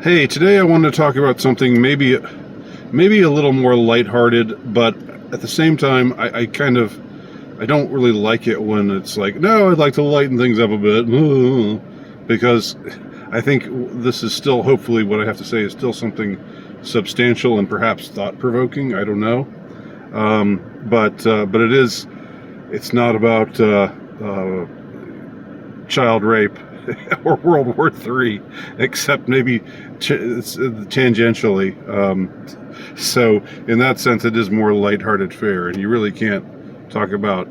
Hey, today I wanted to talk about something maybe a little more lighthearted, but at the same time, I don't really like it when it's like, no, I'd like to lighten things up a bit, because I think this is still, hopefully, what I have to say is still something substantial and perhaps thought-provoking. I don't know, but it's not about child rape or World War III, except maybe tangentially. So in that sense, it is more lighthearted fare, and you really can't talk about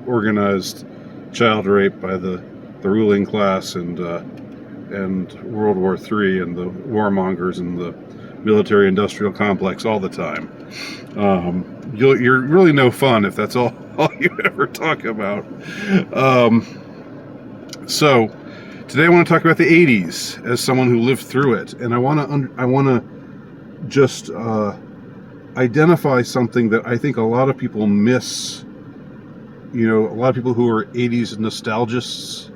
organized child rape by the ruling class and World War III and the warmongers and the military-industrial complex all the time. You're really no fun if that's all you ever talk about. So today I want to talk about the 80s as someone who lived through it, and I want to just identify something that I think a lot of people miss. You know, a lot of people who are 80s nostalgists,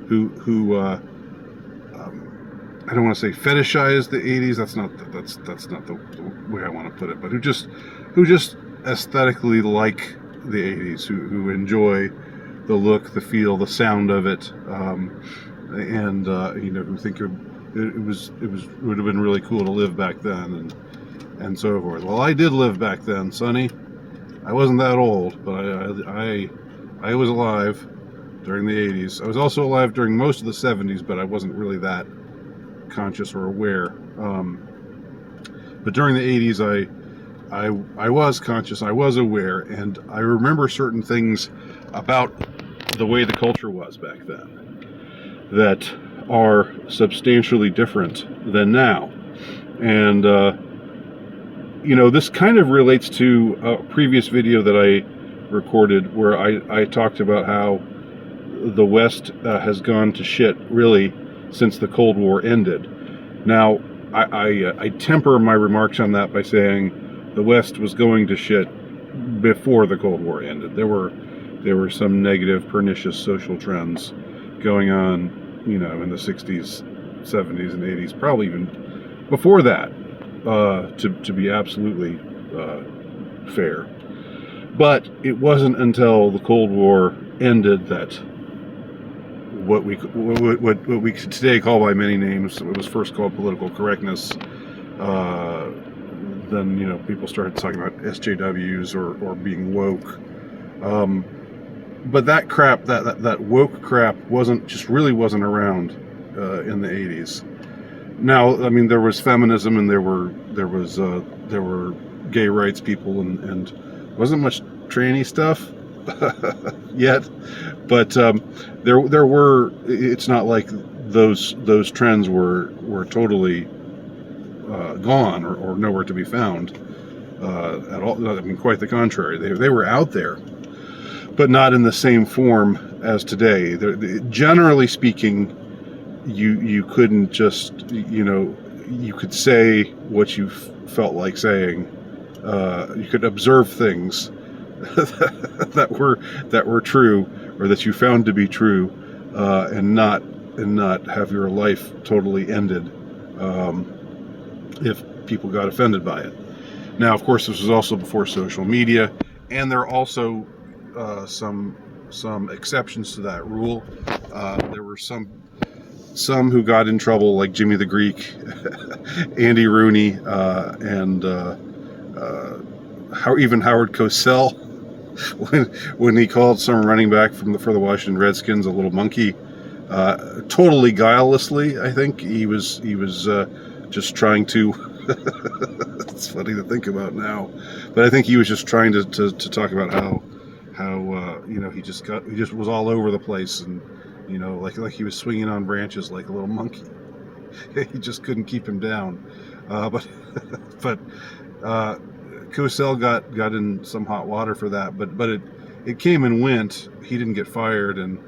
who I don't want to say fetishize the 80s. That's not the way I want to put it. But who just aesthetically like the 80s, who enjoy the look, the feel, the sound of it, and who think it would have been really cool to live back then, and so forth. Well, I did live back then, Sonny. I wasn't that old, but I was alive during the 80s. I was also alive during most of the 70s, but I wasn't really that conscious or aware. But during the 80s, I was conscious, I was aware, and I remember certain things about the way the culture was back then that are substantially different than now. And this kind of relates to a previous video that I recorded where I talked about how the West has gone to shit really since the Cold War ended. Now, I temper my remarks on that by saying the West was going to shit before the Cold War ended. There were some negative, pernicious social trends going on, in the 60s, 70s, and 80s, probably even before that, to be absolutely fair. But it wasn't until the Cold War ended that what we could today call by many names, it was first called political correctness. Then people started talking about SJWs or being woke. But that crap, that woke crap, really wasn't around in the 80s. Now, I mean, there was feminism and there were gay rights people and wasn't much tranny stuff yet, but there were. It's not like those trends were totally gone or nowhere to be found at all. I mean, quite the contrary. They were out there, but not in the same form as today. Generally speaking, you couldn't just, you could say what you felt like saying. You could observe things that were true or that you found to be true, and not have your life totally ended if people got offended by it. Now, of course, this was also before social media, and there are also some exceptions to that rule. There were some who got in trouble, like Jimmy the Greek, Andy Rooney, and even Howard Cosell, when he called some running back for the Washington Redskins a little monkey, totally guilelessly. I think he was just trying to. It's funny to think about now, but I think he was just trying to talk about how he just was all over the place, and like he was swinging on branches like a little monkey. He just couldn't keep him down. But Cosell got in some hot water for that. But it came and went. He didn't get fired, and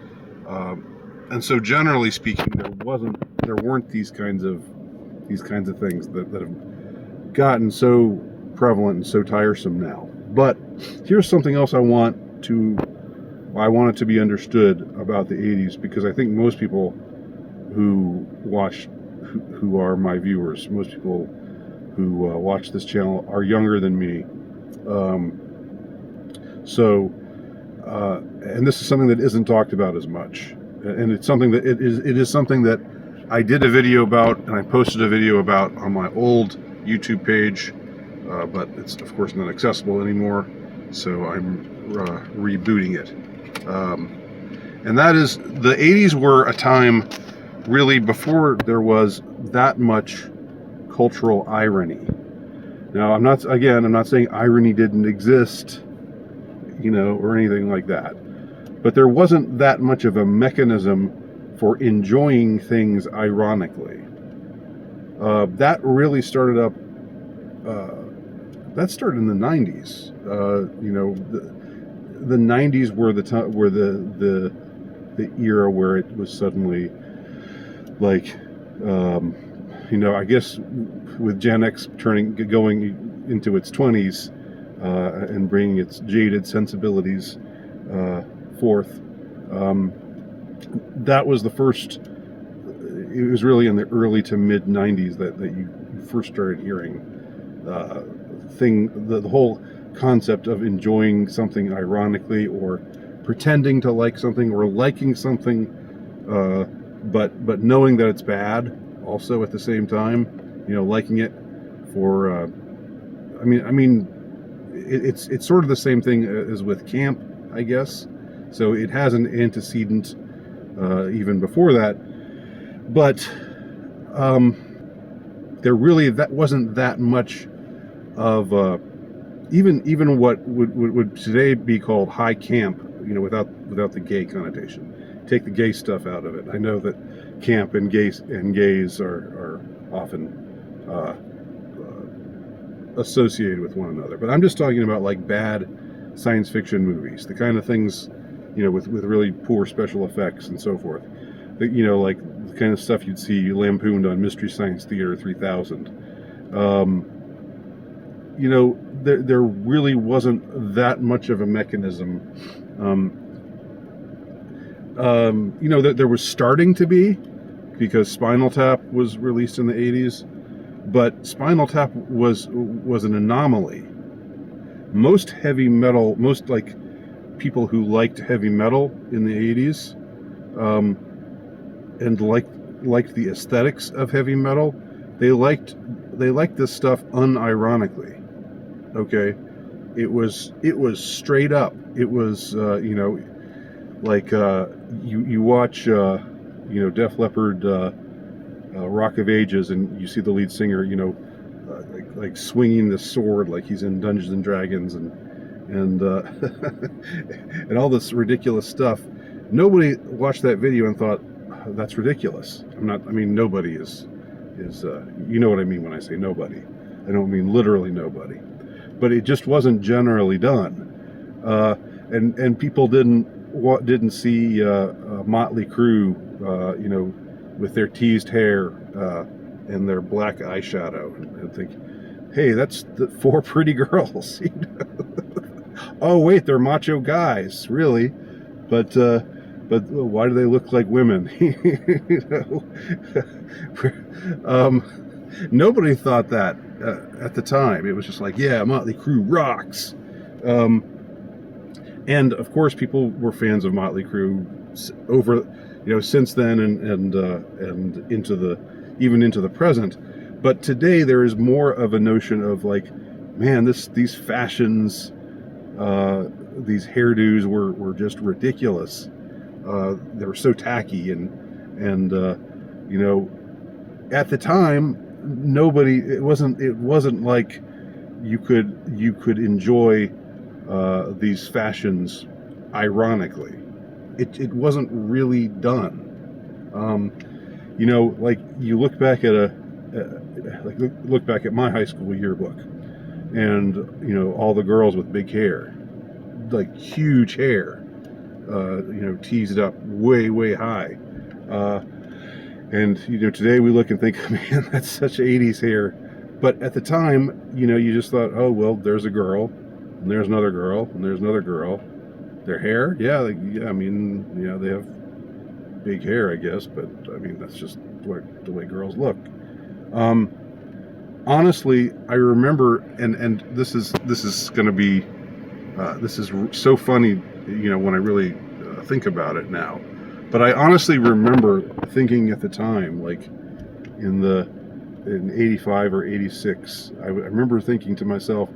so generally speaking, there weren't these kinds of things that have gotten so prevalent and so tiresome now. But here's something else I want it to be understood about the 80s, because I think most people who who are my viewers. Most people who watch this channel are younger than me. And this is something that isn't talked about as much. And it's something that it is something that I did a video about, and I posted a video about on my old YouTube page, but it's of course not accessible anymore, so I'm rebooting it. And that is, the 80s were a time really before there was that much cultural irony. Now, I'm not saying irony didn't exist, or anything like that, but there wasn't that much of a mechanism for enjoying things ironically. That really started up. That started in the 90s. The 90s were the time, where the era where it was suddenly like, I guess with Gen X going into its 20s and bringing its jaded sensibilities forth. That was the first. It was really in the early to mid 90s that you first started hearing the whole concept of enjoying something ironically, or pretending to like something, or liking something, but knowing that it's bad also at the same time. Liking it for. It's sort of the same thing as with camp, I guess. So it has an antecedent even before that, but there really wasn't that much of even what would today be called high camp, without the gay connotation. Take the gay stuff out of it. I know that camp and gays are often associated with one another, but I'm just talking about like bad science fiction movies, the kind of things, with really poor special effects and so forth. Like the kind of stuff you'd see lampooned on Mystery Science Theater 3000. There really wasn't that much of a mechanism. There was starting to be, because Spinal Tap was released in the 80s, but Spinal Tap was an anomaly. Most like people who liked heavy metal in the 80s, and liked the aesthetics of heavy metal, they liked this stuff unironically. Okay, it was straight up. It was like you watch Def Leppard, Rock of Ages, and you see the lead singer like swinging the sword like he's in Dungeons and Dragons, and and all this ridiculous stuff. Nobody watched that video and thought, that's ridiculous. Nobody is you know what I mean when I say nobody. I don't mean literally nobody, but it just wasn't generally done, and people didn't see Motley Crue, with their teased hair and their black eyeshadow, and think, hey, that's the four pretty girls. Oh wait, they're macho guys, really, but why do they look like women? Nobody thought that at the time. It was just like, yeah, Motley Crue rocks. And of course, people were fans of Motley Crue over, since then and into the present. But today there is more of a notion of like, man, these fashions, these hairdos were just ridiculous. They were so tacky, and at the time, it wasn't like you could enjoy these fashions ironically. It wasn't really done. Like you look back at look back at my high school yearbook, and all the girls with big hair, like huge hair, teased up way high. And today we look and think, man, that's such 80s hair. But at the time, you just thought, oh well, there's a girl, and there's another girl, and there's another girl. Their hair, they have big hair, I guess, but that's just the way girls look. Honestly, I remember, and this is going to be this is so funny, when I really think about it now. But I honestly remember thinking at the time, like in 85 or 86, I remember thinking to myself,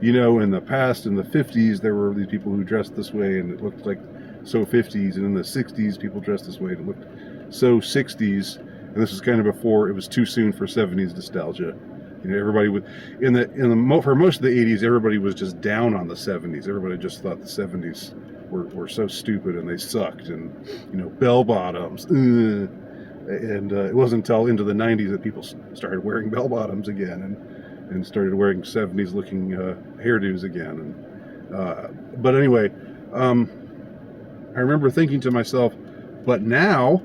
in the past, in the 50s, there were these people who dressed this way and it looked like so 50s, and in the 60s, people dressed this way and it looked so 60s, and this was kind of before it was too soon for 70s nostalgia. Everybody would for most of the 80s, everybody was just down on the 70s. Everybody just thought the 70s were so stupid and they sucked, and bell bottoms. And it wasn't until into the 90s that people started wearing bell bottoms again and started wearing 70s looking hairdos again. But anyway, I remember thinking to myself, but now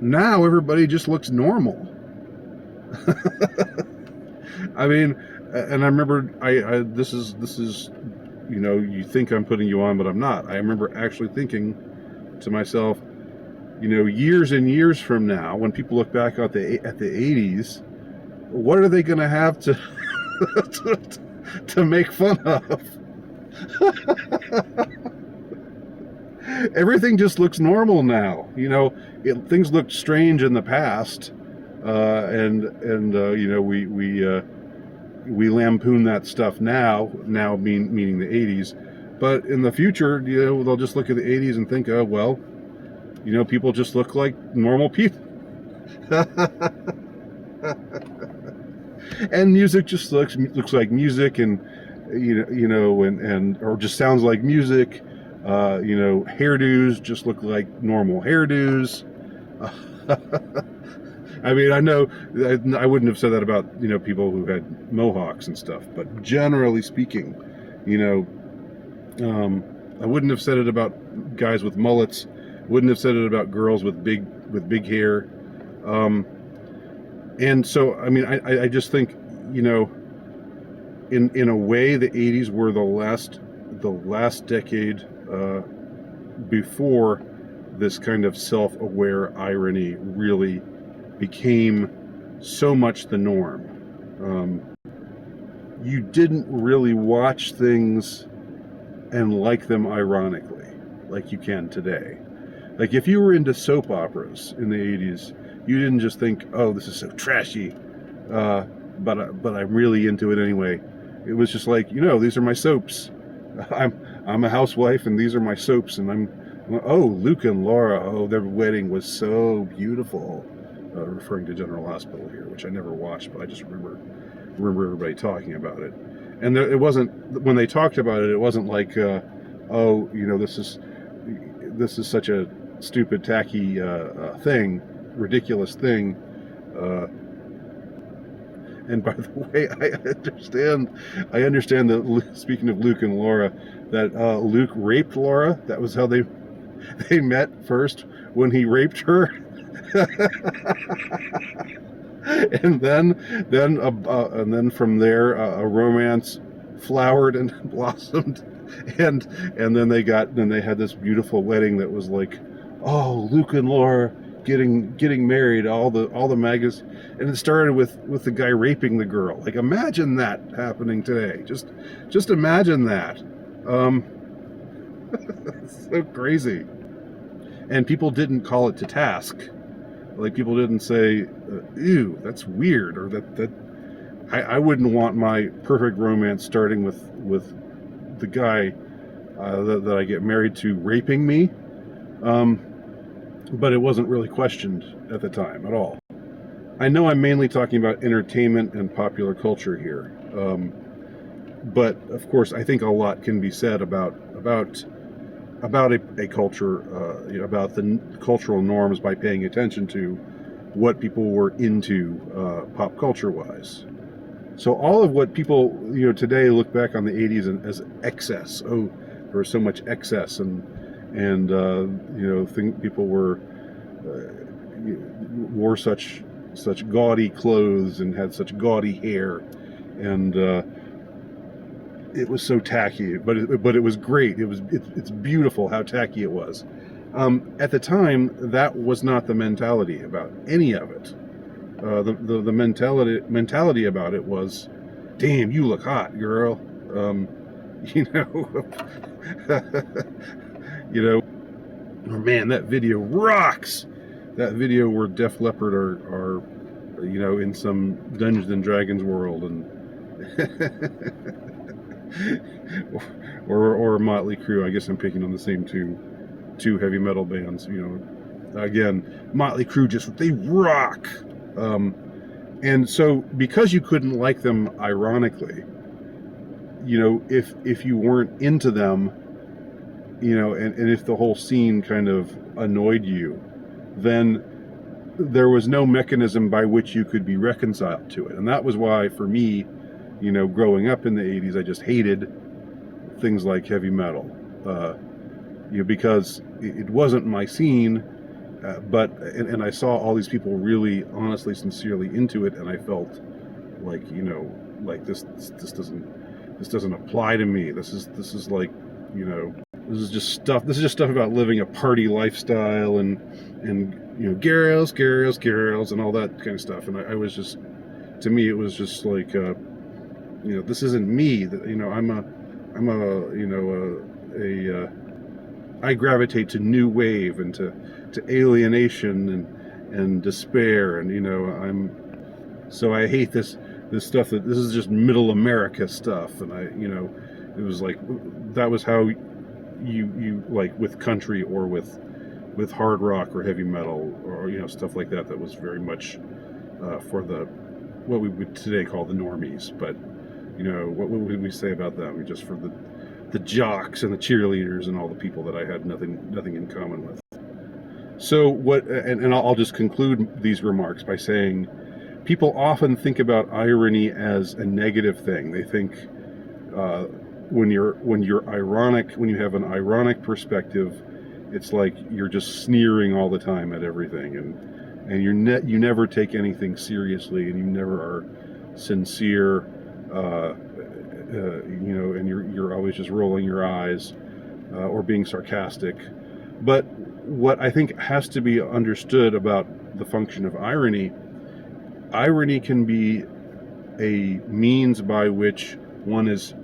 everybody just looks normal. I mean, and I remember this is you think I'm putting you on, but I'm not. I remember actually thinking to myself, years and years from now, when people look back at the 80s, what are they going to have to to make fun of? Everything just looks normal now. Things looked strange in the past, and we lampoon that stuff now meaning the 80s. But in the future, they'll just look at the 80s and think, oh well, people just look like normal people. And music just looks like music, and or just sounds like music. Hairdos just look like normal hairdos. I mean, I know I wouldn't have said that about people who had mohawks and stuff, but generally speaking, I wouldn't have said it about guys with mullets. Wouldn't have said it about girls with big hair. And so, I mean, I just think, in a way, the 80s were the last decade before this kind of self-aware irony really became so much the norm. You didn't really watch things and like them ironically, like you can today. Like if you were into soap operas in the 80s, you didn't just think, oh, this is so trashy, but I'm really into it anyway. It was just like, these are my soaps. I'm a housewife, and these are my soaps, and oh, Luke and Laura, oh, their wedding was so beautiful. Referring to General Hospital here, which I never watched, but I just remember everybody talking about it. And it wasn't, when they talked about it, it wasn't like, oh, this is such a stupid, tacky thing, ridiculous thing. And by the way, I understand that, speaking of Luke and Laura, that Luke raped Laura. That was how they met first, when he raped her. and then from there a romance flowered and blossomed, and then they had this beautiful wedding that was like, oh, Luke and Laura getting married, all the magazines, and it started with the guy raping the girl. Like, imagine that happening today. Just imagine that. It's so crazy. And people didn't call it to task. Like, people didn't say, ew, that's weird, or that I wouldn't want my perfect romance starting with the guy that I get married to raping me. But it wasn't really questioned at the time at all. I know I'm mainly talking about entertainment and popular culture here, but of course I think a lot can be said about a culture, about the cultural norms, by paying attention to what people were into pop culture wise. So all of what people today look back on the 80s as excess. Oh, there was so much excess, and think people wore such gaudy clothes and had such gaudy hair, and it was so tacky, but it was great. It's beautiful how tacky it was. At the time, that was not the mentality about any of it. The mentality about it was, damn, you look hot, girl. You know, you know, or man, that video rocks. That video where Def Leppard are in some Dungeons and Dragons world, and or Motley Crue. I guess I'm picking on the same two heavy metal bands. Again, Motley Crue they rock. And so because you couldn't like them ironically, if you weren't into them, and if the whole scene kind of annoyed you, then there was no mechanism by which you could be reconciled to it. And that was why, for me, growing up in the 80s, I just hated things like heavy metal, because it wasn't my scene, and I saw all these people really honestly, sincerely into it, and I felt like, like this doesn't apply to me. This is like, this is just stuff about living a party lifestyle and girls and all that kind of stuff. And I was just, to me, it was just like, this isn't me. I gravitate to new wave and to alienation and despair, and so I hate this stuff. This is just middle America stuff, and it was like, that was how you like with country or with hard rock or heavy metal or stuff like that. That was very much for what we would today call the normies. But what would we say about them? Just for the jocks and the cheerleaders and all the people that I had nothing in common with. So and I'll just conclude these remarks by saying, people often think about irony as a negative thing. They think when you're ironic, when you have an ironic perspective, it's like you're just sneering all the time at everything, and you never take anything seriously, and you never are sincere, and you're always just rolling your eyes or being sarcastic. But what I think has to be understood about the function of irony can be a means by which one's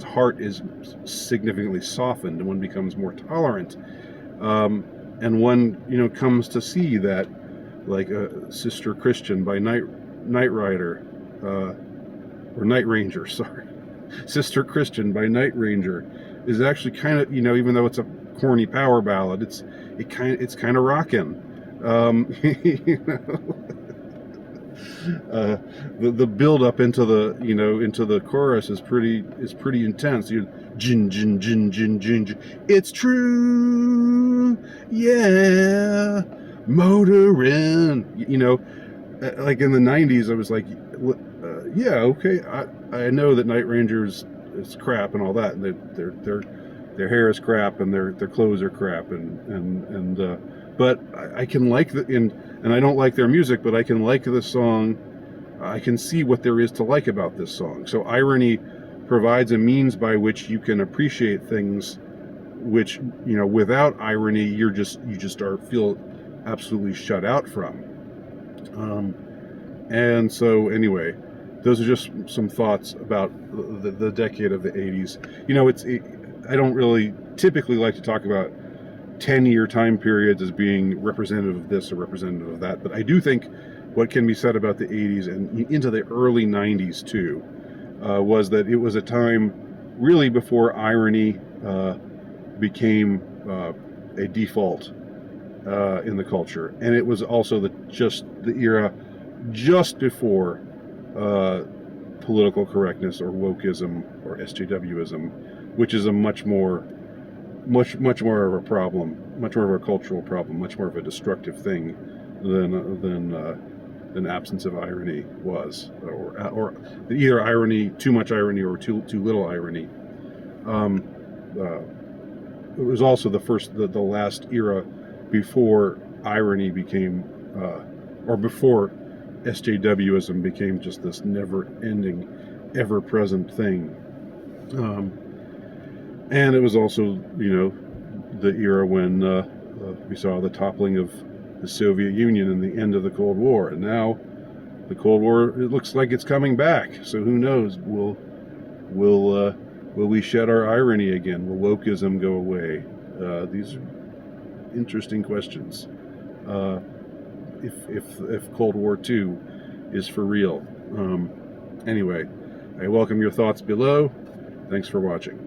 heart is significantly softened, and one becomes more tolerant, and one comes to see that, like Sister Christian by Knight Rider, or Night Ranger, sorry. Sister Christian by Night Ranger is actually kind of, even though it's a corny power ballad, it's kind of rockin'. The build up into the chorus is pretty intense. Gin gin gin gin gin. It's true, yeah. Motorin. Like in the 90s, I was like, yeah, okay. I know that Night Ranger's is crap and all that, and their hair is crap and their clothes are crap, and but I can like and I don't like their music, but I can like the song. I can see what there is to like about this song. So irony provides a means by which you can appreciate things, which without irony you just feel absolutely shut out from. And so anyway, those are just some thoughts about the decade of the 80s. I don't really typically like to talk about 10-year time periods as being representative of this or representative of that, but I do think what can be said about the 80s and into the early 90s too was that it was a time really before irony became a default in the culture, and it was also the era just before political correctness or wokeism or SJWism, which is a much more of a problem, much more of a cultural problem, much more of a destructive thing than absence of irony was, or either irony, too much irony, or too little irony. It was also the last era before irony became, or before SJWism became just this never-ending, ever-present thing. And it was also, the era when we saw the toppling of the Soviet Union and the end of the Cold War. And now the Cold War, it looks like it's coming back. So who knows? Will we shed our irony again? Will wokeism go away? These are interesting questions. If Cold War II is for real. Anyway, I welcome your thoughts below. Thanks for watching.